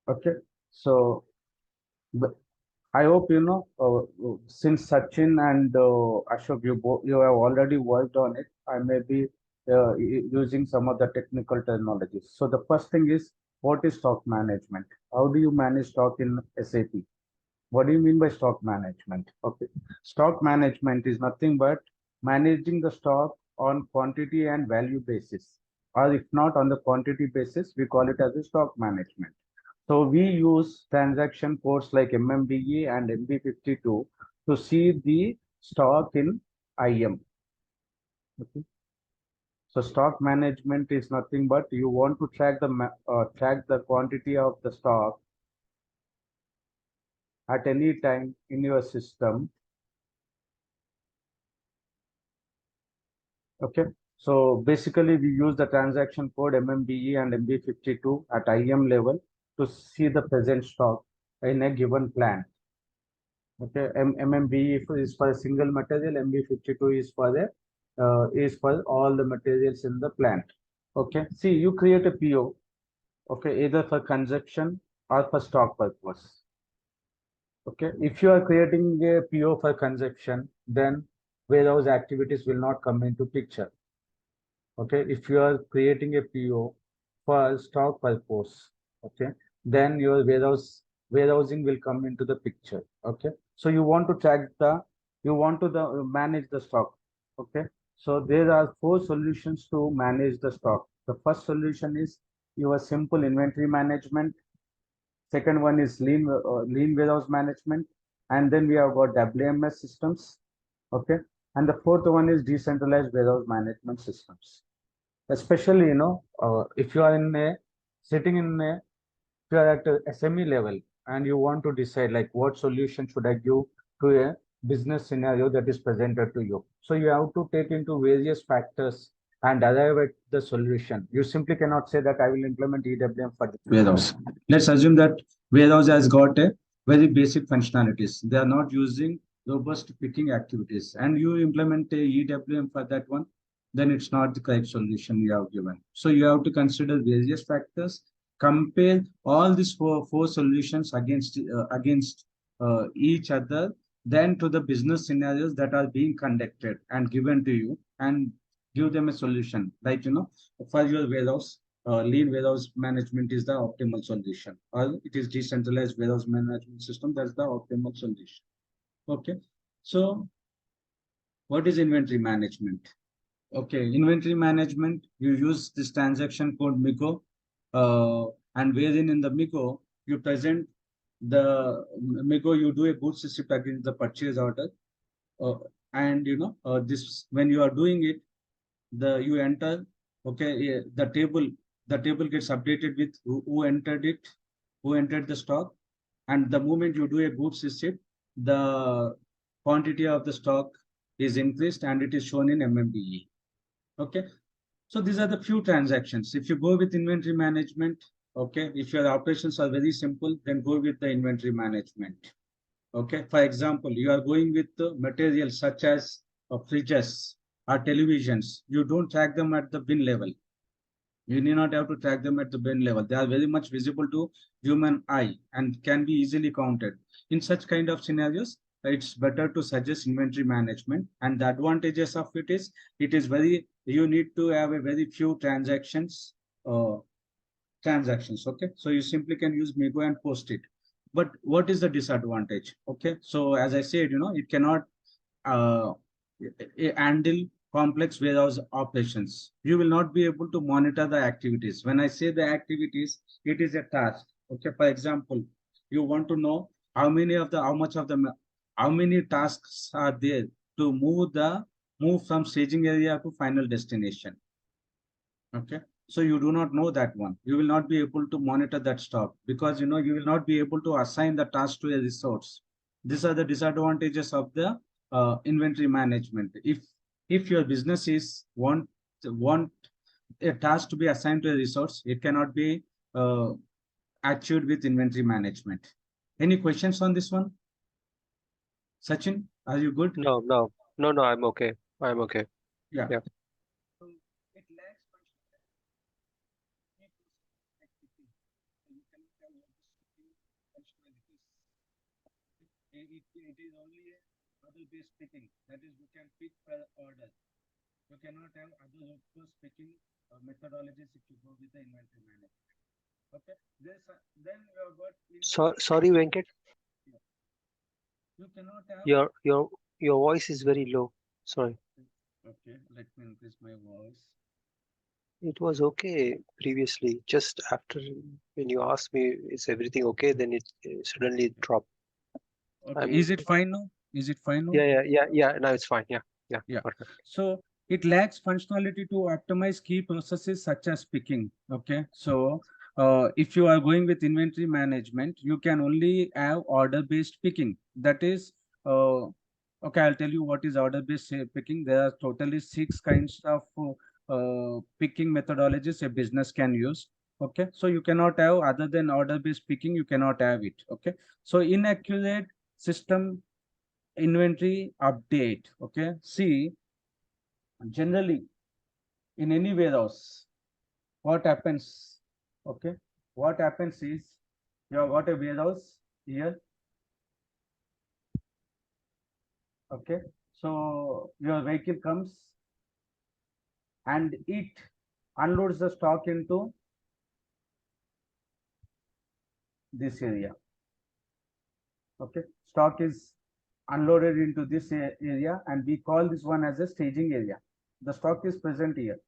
Okay, so but I hope you know since Sachin and Ashok, you have already worked on it. I may be using some of the technical terminologies. So the first thing is, what is stock management? How do you manage stock in SAP? What do you mean by stock management? Okay, stock management is nothing but managing the stock on quantity and value basis, or if not on the quantity basis, we call it as a stock management. So we use transaction codes like MMBE and MB52 to see the stock in IM. Okay. So stock management is nothing but you want to track the quantity of the stock at any time in your system. Okay. So basically we use the transaction code MMBE and MB52 at IM level to see the present stock in a given plant. Okay, MMB is for a single material, MB52 is for all the materials in the plant. Okay, see, you create a PO, okay, either for consumption or for stock purpose. Okay, if you are creating a PO for consumption, then warehouse activities will not come into picture. Okay, if you are creating a PO for stock purpose, okay, then your warehousing will come into the picture. Okay, so you want to manage the stock. Okay, so there are four solutions to manage the stock. The first solution is your simple inventory management. Second one is lean warehouse management, and then we have got WMS systems. Okay, and the fourth one is decentralized warehouse management systems. Especially, if you are sitting in a, if you are at a SME level and you want to decide like what solution should I give to a business scenario that is presented to you. So you have to take into various factors and arrive at the solution. You simply cannot say that I will implement EWM for the warehouse. Let's assume that warehouse has got a very basic functionalities. They are not using robust picking activities, and you implement a EWM for that one, then it's not the correct solution you have given. So you have to consider various factors, compare all these four solutions against each other, then to the business scenarios that are being conducted and given to you, and give them a solution. Like, for your warehouse, lean warehouse management is the optimal solution, or it is decentralized warehouse management system, that's the optimal solution. Okay, so what is inventory management? Okay, inventory management, you use this transaction code MIGO, and wherein in the MIGO, you present the MIGO, you do a goods receipt against the purchase order. And this, when you are doing it, you enter, okay, the table gets updated with who entered it, who entered the stock. And the moment you do a goods receipt, the quantity of the stock is increased and it is shown in MMBE. Okay, so these are the few transactions. If you go with inventory management, okay, if your operations are very simple, then go with the inventory management. Okay, for example, you are going with the materials such as fridges or televisions. You don't track them at the bin level. You need not have to track them at the bin level. They are very much visible to human eye and can be easily counted. In such kind of scenarios, it's better to suggest inventory management. And the advantages of it is, you need to have a very few transactions. Okay, so you simply can use Migo and post it. But what is the disadvantage? Okay, so as I said, it cannot uh, handle complex warehouse operations. You will not be able to monitor the activities. When I say the activities, it is a task. Okay, for example, you want to know how many tasks are there to move from staging area to final destination. Okay, so you do not know that one. You will not be able to monitor that stock because you will not be able to assign the task to a resource. These are the disadvantages of the inventory management. If your business is want a task to be assigned to a resource, it cannot be achieved with inventory management. Any questions on this one? Sachin, are you good? No, no, no, no, I'm okay. I'm okay. Yeah. Yeah. So it lacks functionality. It is only a model-based picking. That is, you can pick per order. You cannot have other workflow picking methodologies if you go with the inventory management. Okay. Then you have got Sorry, Venkat. yeah. You cannot have. Your voice is very low. Sorry. Okay, let me increase my voice. It was okay previously. Just after when you asked me, is everything okay? Then it suddenly dropped. Okay, I'm is it fine now? Is it fine now? yeah. Now it's fine. Yeah. Yeah. Perfect. So it lacks functionality to optimize key processes such as picking. Okay. So if you are going with inventory management, you can only have order-based picking. That is, okay, I'll tell you what is order-based picking. There are totally 6 kinds of picking methodologies a business can use. Okay. So you cannot have other than order-based picking, you cannot have it. Okay. So inaccurate system inventory update. Okay. See, generally in any warehouse, what happens? Okay, what happens is you have got a warehouse here. Okay, so your vehicle comes and it unloads the stock into this area. Okay, stock is unloaded into this area and we call this one as a staging area. The stock is present here,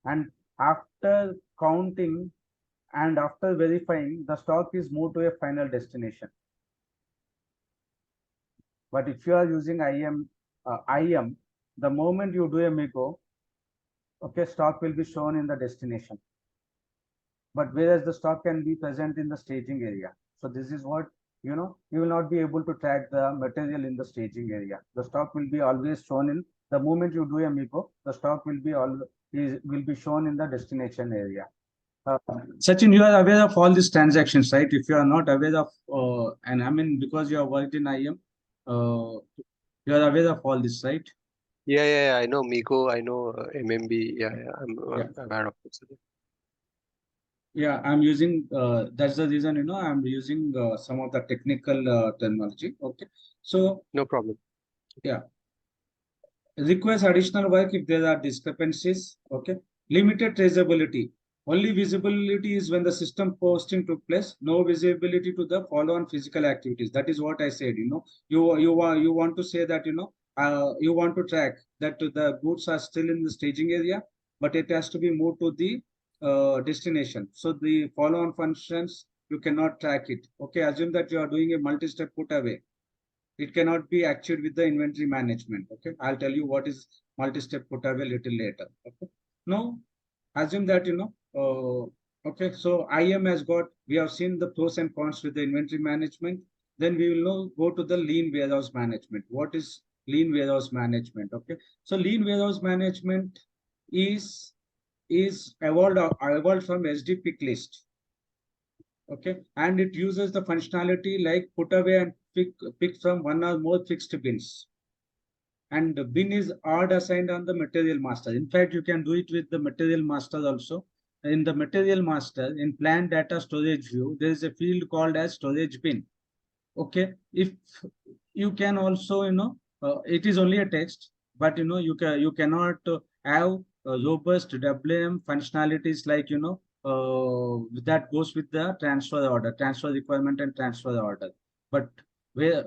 and after counting and after verifying, the stock is moved to a final destination. But if you are using IM, the moment you do a MIGO, okay, stock will be shown in the destination. But whereas the stock can be present in the staging area. So this is what, you will not be able to track the material in the staging area. The stock will be always shown in the moment you do a MIGO, the stock will be shown in the destination area. Sachin, you are aware of all these transactions, right? If you are not aware of, and I mean, because you are worked in IM, you are aware of all this, right? Yeah. I know Migo. I know MMB. Yeah. Yeah. I'm aware of it. Yeah, I'm using, that's the reason, I'm using some of the technical terminology. Okay. So, No problem. yeah, requires additional work if there are discrepancies. Okay. Limited traceability. Only visibility is when the system posting took place. No visibility to the follow-on physical activities. That is what I said. You want to say that you want to track that the goods are still in the staging area, but it has to be moved to the destination. So the follow-on functions you cannot track it. Okay, assume that you are doing a multi-step put away. It cannot be achieved with the inventory management. Okay, I'll tell you what is multi-step put away little later. Okay, now assume that okay, so IM has got, we have seen the pros and cons with the inventory management. Then we will now go to the lean warehouse management. What is lean warehouse management? Okay, so lean warehouse management is evolved from SD pick list. Okay, and it uses the functionality like put away and pick from one or more fixed bins. And the bin is odd assigned on the material master. In fact, you can do it with the material master also. In the material master, in plant data storage view, there is a field called as storage bin. Okay, if you can also, it is only a text, but you cannot have robust WM functionalities like that goes with the transfer order, transfer requirement and transfer order. But where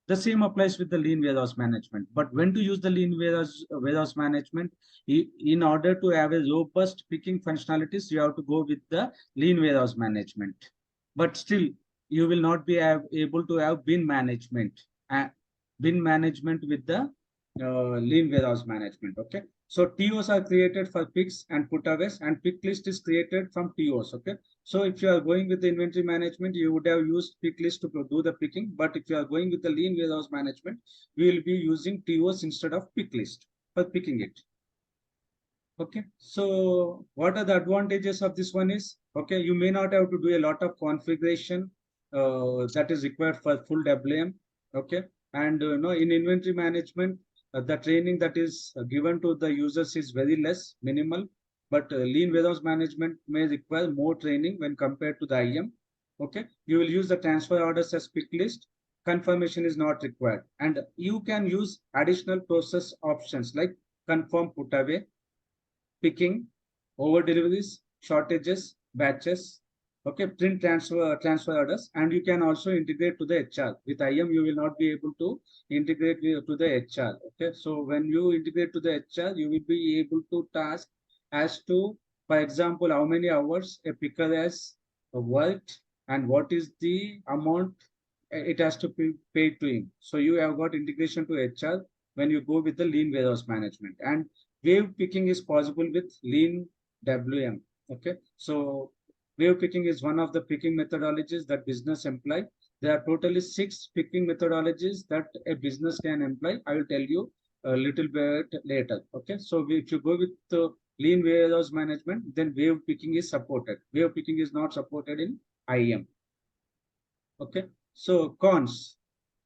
the same applies with the lean warehouse management. But when to use the lean warehouse management, in order to have a robust picking functionalities, you have to go with the lean warehouse management. But still, you will not be able to have bin management with the lean warehouse management. Okay, so TOs are created for picks and putaways, and pick list is created from TOs. Okay, so if you are going with the inventory management, you would have used pick list to do the picking, but if you are going with the lean warehouse management, we will be using TOs instead of pick list for picking it. Okay, so what are the advantages of this one is, okay, you may not have to do a lot of configuration that is required for full WM. Okay, and in inventory management, the training that is given to the users is very less, minimal. but lean warehouse management may require more training when compared to the IM. Okay, you will use the transfer orders as pick list. Confirmation is not required, and you can use additional process options like confirm put away, picking, over deliveries, shortages, batches. Okay, print transfer orders, and you can also integrate to the HR. With IM, you will not be able to integrate to the HR. Okay, so when you integrate to the HR, you will be able to task as to, for example, how many hours a picker has worked and what is the amount it has to be paid to him. So you have got integration to HR when you go with the lean warehouse management, and wave picking is possible with lean WM. Okay, so wave picking is one of the picking methodologies that business employ. There are totally 6 picking methodologies that a business can employ. I will tell you a little bit later. Okay, so if you go with the lean warehouse management, then wave picking is supported. Wave picking is not supported in IM. Okay, so cons.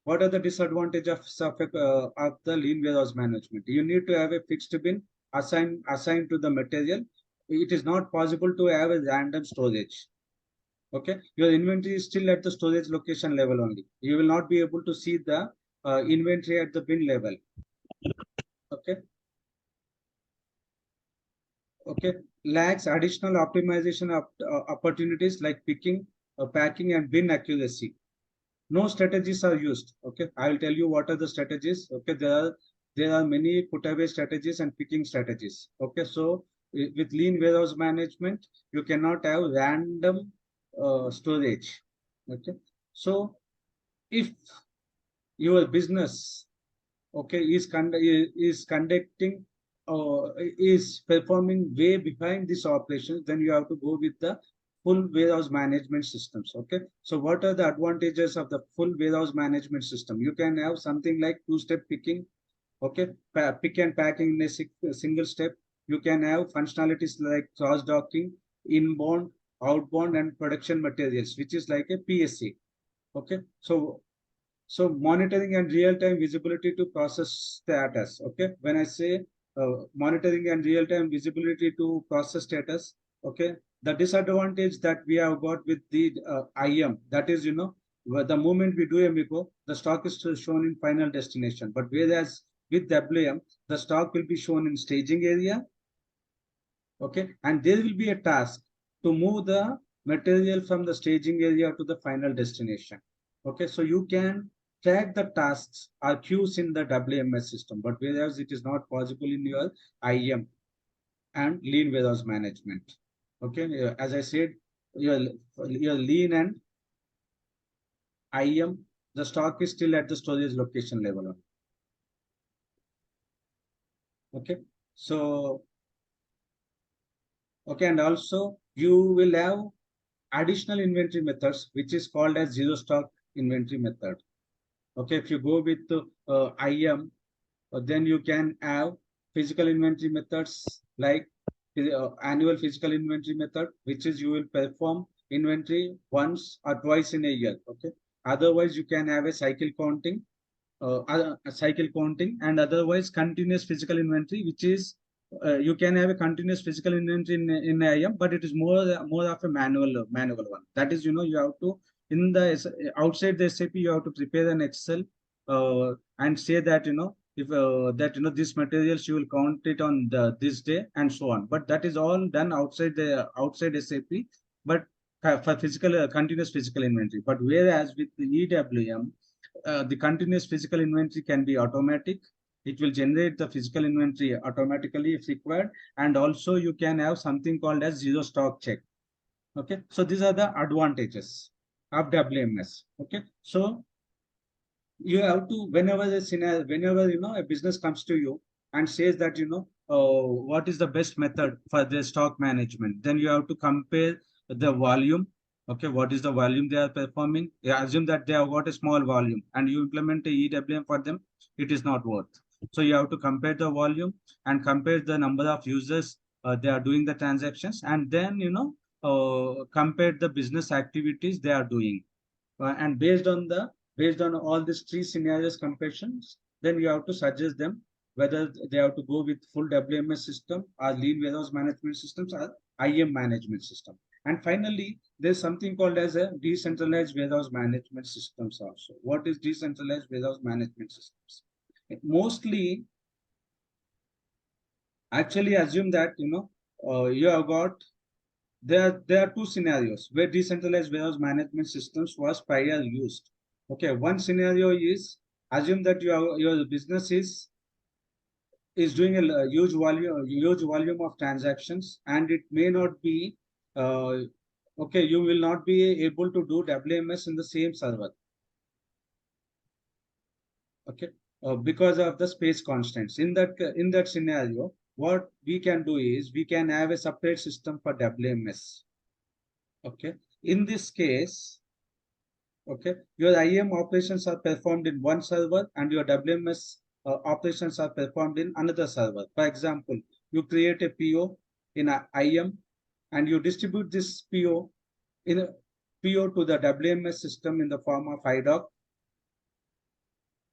What are the disadvantages of the lean warehouse management? You need to have a fixed bin assigned to the material. It is not possible to have a random storage. Okay, your inventory is still at the storage location level only. You will not be able to see the inventory at the bin level. Okay, okay, lacks additional optimization of opportunities like picking, packing, and bin accuracy. No strategies are used. Okay, I will tell you what are the strategies. Okay, there are many put away strategies and picking strategies. Okay, so with lean warehouse management, you cannot have random storage. Okay, so if your business, okay, is conducting is performing way behind this operation, then you have to go with the full warehouse management systems. Okay, so what are the advantages of the full warehouse management system? You can have something like two-step picking. Okay, pick and packing in a single step. You can have functionalities like cross docking, inbound, outbound, and production materials, which is like a PSC. Okay, so monitoring and real-time visibility to process status. Okay, when I say monitoring and real-time visibility to process status, okay, the disadvantage that we have got with the IM, that is, the moment we do a MIPO, the stock is still shown in final destination. But whereas with WM, the stock will be shown in staging area. Okay, and there will be a task to move the material from the staging area to the final destination. Okay, so you can track the tasks or queues in the WMS system, but whereas it is not possible in your IM and lean warehouse management. Okay, as I said, your lean and IM, the stock is still at the storage location level. Okay, so okay, and also you will have additional inventory methods, which is called as zero stock inventory method. Okay, if you go with IM, then you can have physical inventory methods like annual physical inventory method, which is you will perform inventory once or twice in a year. Okay, otherwise you can have a cycle counting, and otherwise continuous physical inventory, which is you can have a continuous physical inventory in IM, but it is more of a manual one. That is, you have to in the outside the SAP, you have to prepare an Excel and say that if that this materials you will count it on this day and so on. But that is all done outside SAP, but for physical continuous physical inventory. But whereas with the EWM, the continuous physical inventory can be automatic. It will generate the physical inventory automatically if required. And also you can have something called as zero stock check. Okay, so these are the advantages of WMS. Okay, so you have to, whenever a business comes to you and says that what is the best method for the stock management, then you have to compare the volume. Okay, what is the volume they are performing? You assume that they have got a small volume and you implement a EWM for them, it is not worth. So you have to compare the volume and compare the number of users they are doing the transactions, and then compare the business activities they are doing. And based on all these three scenarios comparisons, then you have to suggest them whether they have to go with full WMS system or lean warehouse management systems or IM management system. And finally, there's something called as a decentralized warehouse management systems also. What is decentralized warehouse management systems? Mostly, actually assume that, you have got, there are two scenarios where decentralized warehouse management systems was prior used. Okay, one scenario is, assume that your business is doing a huge volume of transactions, and it may not be, uh, okay, you will not be able to do WMS in the same server. Okay, because of the space constraints. In that scenario, what we can do is we can have a separate system for WMS. Okay, in this case, okay, your IAM operations are performed in one server and your WMS operations are performed in another server. For example, you create a PO in a IAM and you distribute this PO in a PO to the WMS system in the form of IDOC.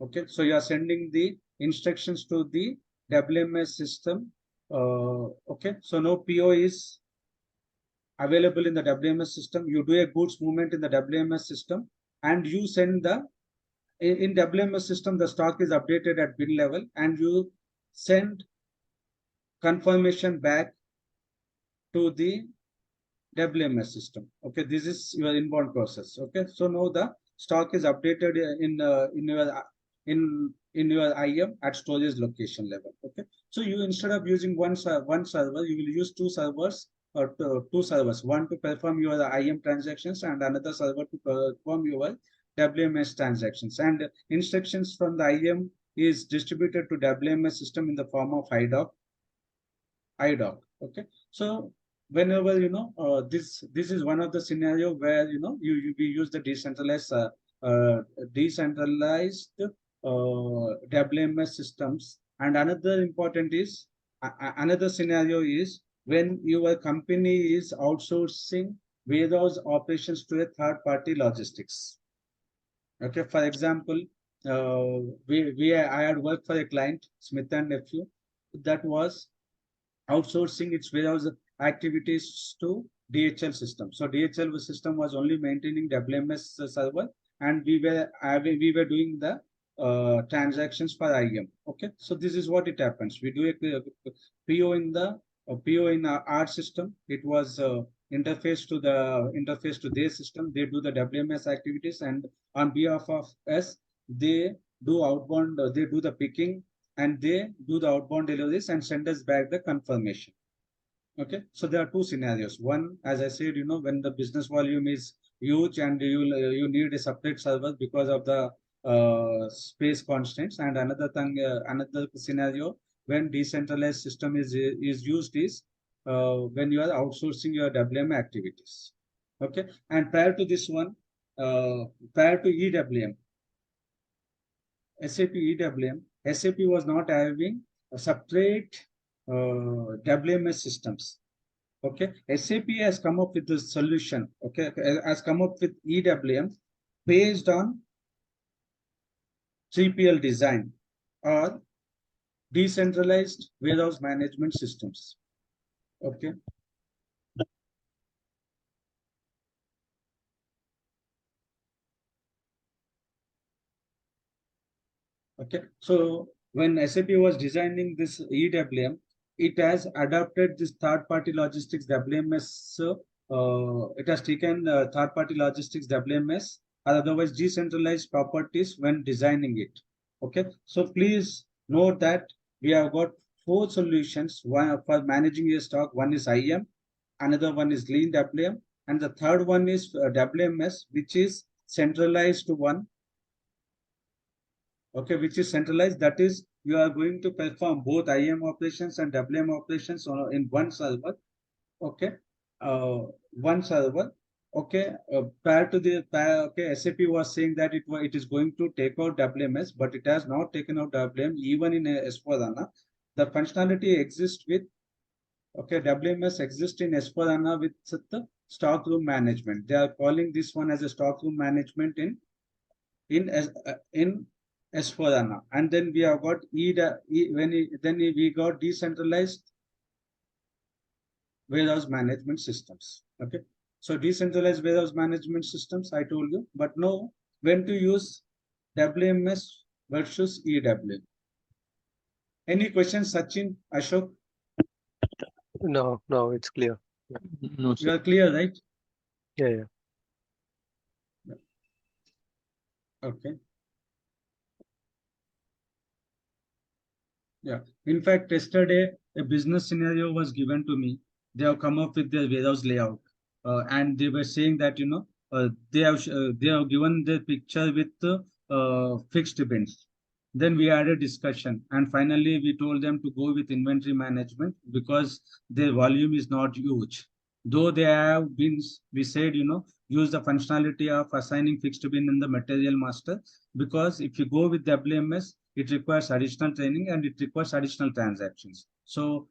Okay, so you are sending the instructions to the WMS system. Okay, so no PO is available in the WMS system. You do a goods movement in the WMS system and you send the, in WMS system, the stock is updated at bin level and you send confirmation back to the WMS system. Okay, this is your inbound process. Okay, so now the stock is updated in your IM at storage location level. Okay, so you, instead of using one server, you will use two servers, or two servers, one to perform your IM transactions and another server to perform your WMS transactions. And instructions from the IM is distributed to WMS system in the form of IDOC. Okay, so whenever this is one of the scenario where we use the decentralized WMS systems. And another important is, another scenario is when your company is outsourcing warehouse operations to a third party logistics. Okay, for example, I had worked for a client, Smith and Nephew, that was outsourcing its warehouse activities to DHL system. So DHL system was only maintaining WMS server, and we were doing the transactions for IM. Okay, so this is what it happens. We do a PO in the PO in our system. It was interface to their system. They do the WMS activities, and on behalf of us, they do outbound. They do the picking and they do the outbound deliveries and send us back the confirmation. Okay, so there are two scenarios. One, as I said, when the business volume is huge and you need a separate server because of the space constraints. And another thing, another scenario when decentralized system is used is when you are outsourcing your WM activities. Okay, and prior to this one, prior to EWM, SAP EWM, SAP was not having a separate WMS systems. Okay, SAP has come up with the solution. Okay, has come up with EWM based on 3PL design or decentralized warehouse management systems. Okay. Okay, so when SAP was designing this EWM, it has adopted this third-party logistics WMS. It has taken third-party logistics WMS or otherwise decentralized properties when designing it. Okay, so please note that we have got four solutions. One for managing your stock. One is IM, another one is lean WM, and the third one is WMS, which is centralized one. Okay, which is centralized. That is, you are going to perform both IM operations and WM operations in one server. Okay, one server. Okay, okay, SAP was saying that it is going to take out WMS, but it has not taken out WM even in S4HANA. The functionality exists with, okay, WMS exists in S4HANA with the stockroom management. They are calling this one as a stockroom management in S4HANA, and then we have got then we got decentralized warehouse management systems. Okay, so decentralized warehouse management systems, I told you, but no, when to use WMS versus EWM. Any questions, Sachin, Ashok? No, it's clear. No, You sir. are clear, right? Yeah. Okay. Yeah. In fact, yesterday a business scenario was given to me. They have come up with their warehouse layout, and they were saying that they have given the picture with fixed bins. Then we had a discussion, and finally we told them to go with inventory management because their volume is not huge. Though they have bins, we said use the functionality of assigning fixed bin in the material master, because if you go with WMS, it requires additional training and it requires additional transactions. So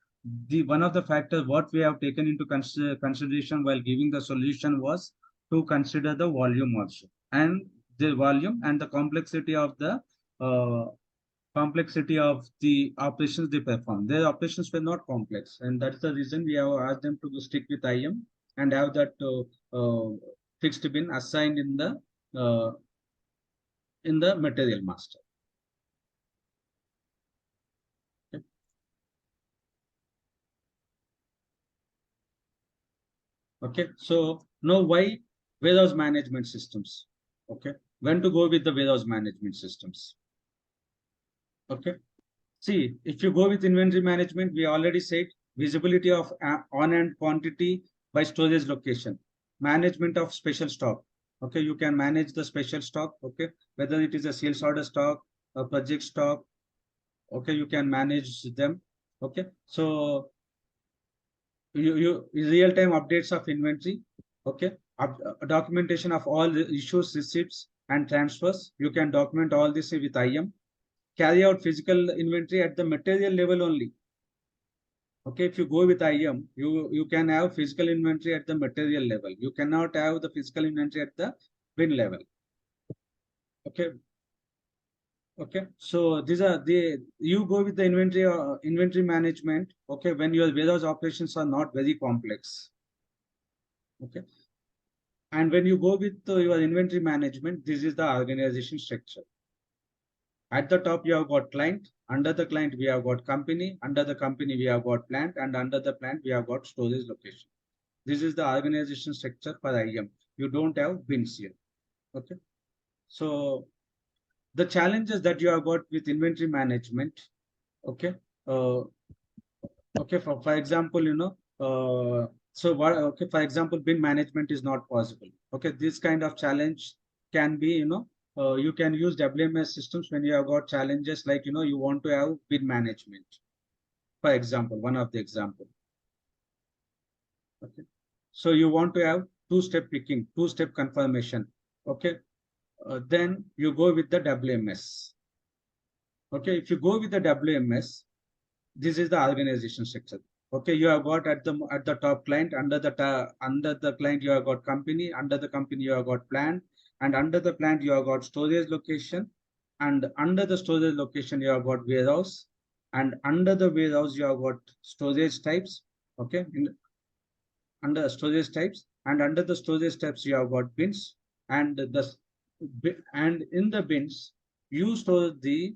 the one of the factors what we have taken into consideration while giving the solution was to consider the volume also, and the volume and the uh, complexity of the operations they perform. Their operations were not complex, and that's the reason we have asked them to stick with IM and have that fixed bin assigned uh, in the material master. Okay, so now why warehouse management systems? Okay, when to go with the warehouse management systems? Okay, see, if you go with inventory management, we already said visibility of on-hand quantity by storage location, management of special stock. Okay, you can manage the special stock. Okay, whether it is a sales order stock, a project stock. Okay, you can manage them. Okay, so you real-time updates of inventory. Okay, documentation of all the issues, receipts, and transfers. You can document all this with IM. Carry out physical inventory at the material level only. Okay, if you go with IM, you can have physical inventory at the material level. You cannot have the physical inventory at the bin level. Okay. Okay, so these are the you go with the inventory management. Okay, when your warehouse operations are not very complex. Okay, and when you go with your inventory management, this is the organization structure. At the top, you have got client. Under the client, we have got company. Under the company, we have got plant. And under the plant, we have got storage location. This is the organization structure for IM. You don't have bins here. Okay. So the challenges that you have got with inventory management. Okay. Okay. For example, okay, for example, bin management is not possible. Okay. This kind of challenge can be, you can use WMS systems when you have got challenges like, you want to have bin management. For example, one of the example. Okay. So you want to have two-step picking, two-step confirmation. Okay. Then you go with the WMS. Okay. If you go with the WMS, this is the organization structure. Okay, you have got at the top client, under the client you have got company, under the company you have got plant, and under the plant you have got storage location, and under the storage location you have got warehouse, and under the warehouse you have got storage types. Okay, under storage types, and under the storage types you have got bins, and and in the bins you store the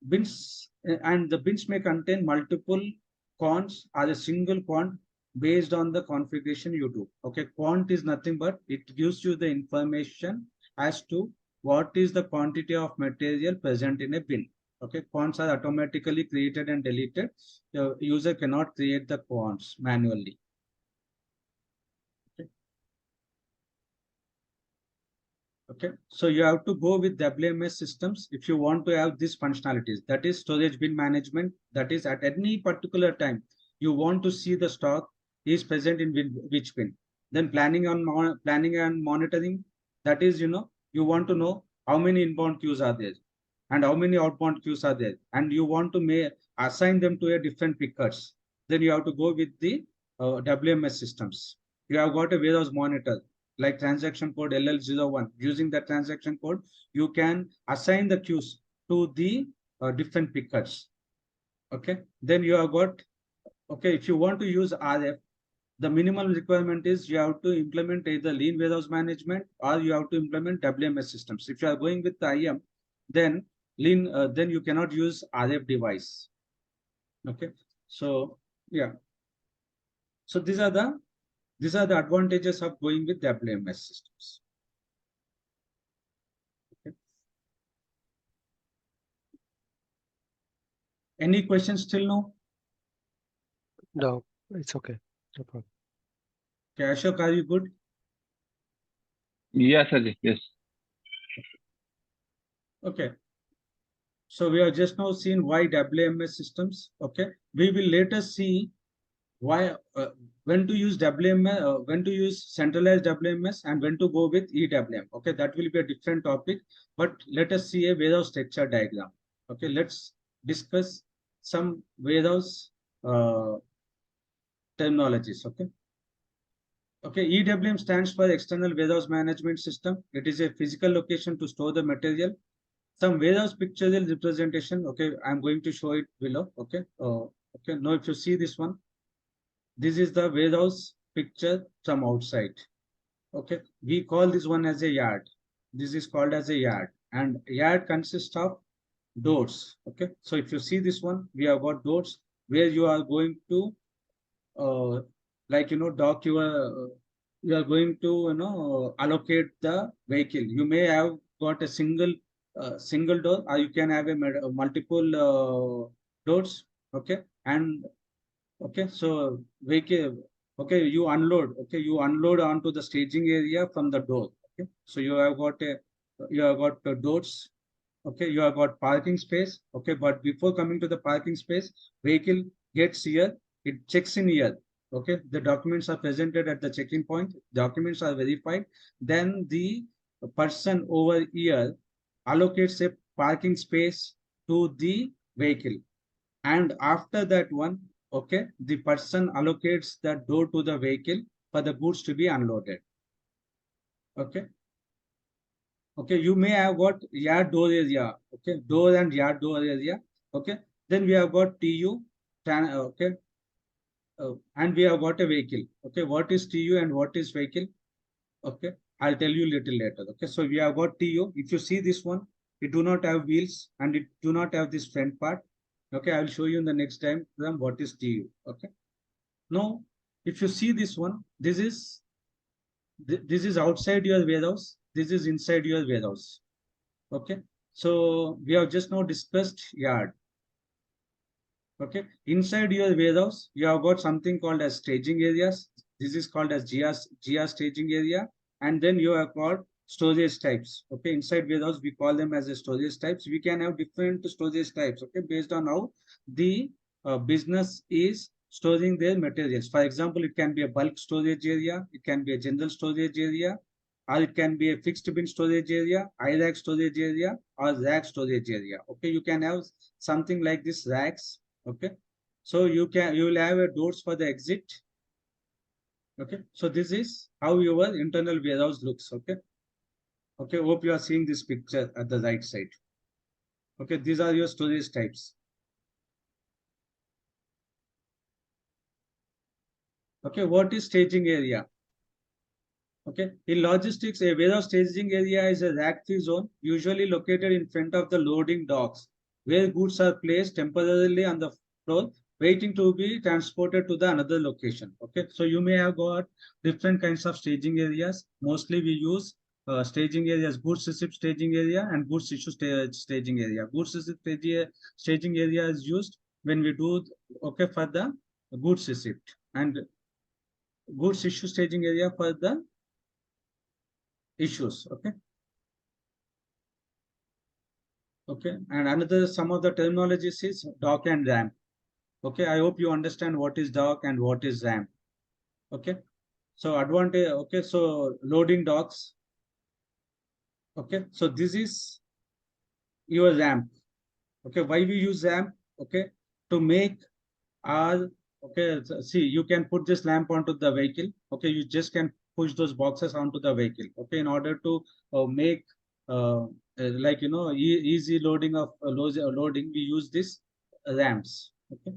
bins, and the bins may contain multiple quants or a single quant based on the configuration you do. Okay, quant is nothing but it gives you the information as to what is the quantity of material present in a bin. Okay, quants are automatically created and deleted. The user cannot create the quants manually. Okay. Okay, so you have to go with WMS systems if you want to have these functionalities. That is storage bin management. That is at any particular time you want to see the stock is present in which bin. Then planning and monitoring. That is, you want to know how many inbound queues are there and how many outbound queues are there, and you want to assign them to a different pickers. Then you have to go with the WMS systems. You have got a warehouse monitor. like transaction code LL01. Using that transaction code, you can assign the queues to the different pickers. Okay, then you have got, okay, if you want to use RF, the minimal requirement is you have to implement either lean warehouse management or you have to implement WMS systems. If you are going with the IM, then then you cannot use RF device. Okay, so yeah, so these are the advantages of going with WMS systems. Okay. Any questions till now? No, it's okay. No problem. Okay, Ashok, are you good? Yes, Ajay. Yes. Okay. So we have just now seen why WMS systems. Okay. We will later see why when to use WMS, when to use centralized WMS, and when to go with EWM. Okay, that will be a different topic. But let us see a warehouse structure diagram. Okay, let's discuss some warehouse terminologies. Okay. Okay, EWM stands for External Warehouse Management System. It is a physical location to store the material. Some warehouse pictorial representation. Okay, I'm going to show it below. Okay, okay. Now, if you see this one, this is the warehouse picture from outside. Okay, we call this one as a yard. This is called as a yard, and yard consists of doors. Okay, so if you see this one, we have got doors where you are going to uh, like dock your you are going to allocate the vehicle. You may have got a single door, or you can have a multiple doors. Okay, and okay, so vehicle, okay, you unload onto the staging area from the door. Okay, so you have got doors. Okay, you have got parking space. Okay, but before coming to the parking space, vehicle gets here, it checks in here. Okay, the documents are presented at the checking point, documents are verified, then the person over here allocates a parking space to the vehicle, and after that one, okay, the person allocates the door to the vehicle for the goods to be unloaded. Okay, okay, you may have got yard door area. Okay, door and yard door area. Okay, then we have got TU, okay, and we have got a vehicle. Okay, what is TU and what is vehicle? Okay, I'll tell you little later. Okay, so we have got TU. If you see this one, it do not have wheels and it do not have this front part. Okay, I will show you in the next time what is TU. Okay, now if you see this one, this is outside your warehouse. This is inside your warehouse. Okay, so we have just now discussed yard. Okay, inside your warehouse, you have got something called as staging areas. This is called as GR staging area, and then you have got storage types. Okay, inside warehouse, we call them as a storage types. We can have different storage types. Okay, based on how the business is storing their materials. For example, it can be a bulk storage area, it can be a general storage area, or it can be a fixed bin storage area, IRAC storage area, or rack storage area. Okay, you can have something like this racks. Okay, so you will have a doors for the exit. Okay, so this is how your internal warehouse looks. Okay, okay, hope you are seeing this picture at the right side. Okay, these are your storage types. Okay, what is staging area? Okay, in logistics, a warehouse staging area is a rack-free zone, usually located in front of the loading docks, where goods are placed temporarily on the floor, waiting to be transported to the another location. Okay, so you may have got different kinds of staging areas. Mostly we use staging areas, goods receipt staging area and goods issue staging area. Goods receipt staging area is used when we do, okay, for the goods receipt, and goods issue staging area for the issues. Okay, okay, and another some of the terminologies is dock and ramp. Okay, I hope you understand what is dock and what is ramp. Okay, so advantage. Okay, so loading docks. Okay, so this is your ramp. Okay, why we use ramp? Okay, to make our, okay, see, you can put this lamp onto the vehicle. Okay, you just can push those boxes onto the vehicle. Okay, in order to make like easy loading of loading, we use this ramps. Okay.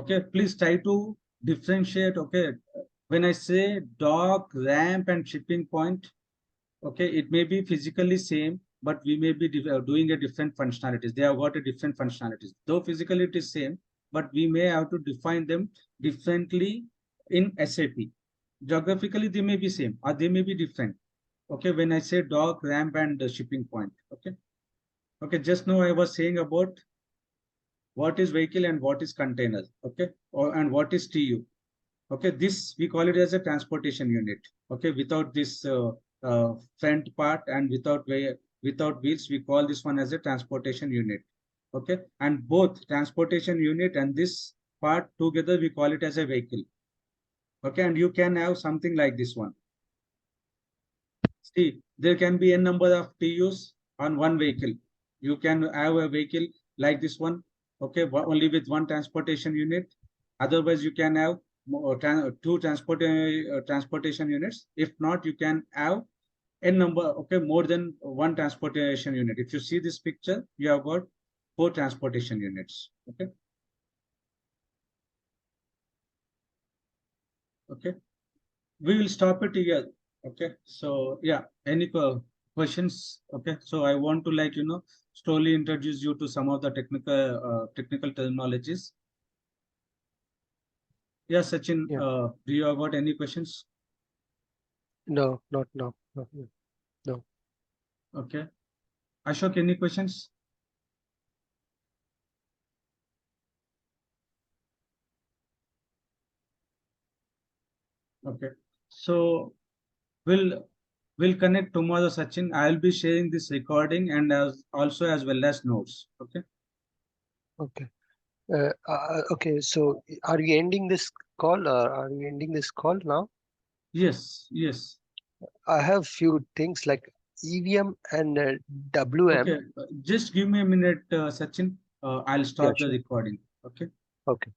Okay, please try to differentiate. Okay, when I say dock, ramp, and shipping point, okay, it may be physically same, but we may be doing a different functionalities. They have got a different functionalities. Though physically it is same, but we may have to define them differently in SAP. Geographically, they may be same or they may be different. Okay, when I say dock, ramp, and shipping point. Okay. Okay, just now I was saying about what is vehicle and what is container. Okay, and what is TU. Okay, this we call it as a transportation unit. Okay, without this front part and without wheels, we call this one as a transportation unit. Okay, and both transportation unit and this part together we call it as a vehicle. Okay, and you can have something like this one. See, there can be a number of TUs on one vehicle. You can have a vehicle like this one, okay, only with one transportation unit. Otherwise, you can have two transportation units. If not, you can have a number, okay, more than one transportation unit. If you see this picture, you have got 4 transportation units. Okay. Okay. We will stop it here. Okay, so yeah, any questions? Okay, so I want to slowly introduce you to some of the technical terminologies. Yeah, Sachin, Yeah. do you have got any questions? No, not now. No, no. No. Okay, Ashok, any questions? Okay, so we'll connect tomorrow, Sachin. I'll be sharing this recording and as well as notes. Okay. Okay. Okay. So are we ending this call, or are we ending this call now? Yes. Yes. I have few things like EVM and WM. Okay. Just give me a minute, Sachin. I'll Yeah, stop the sure. recording. Okay. Okay.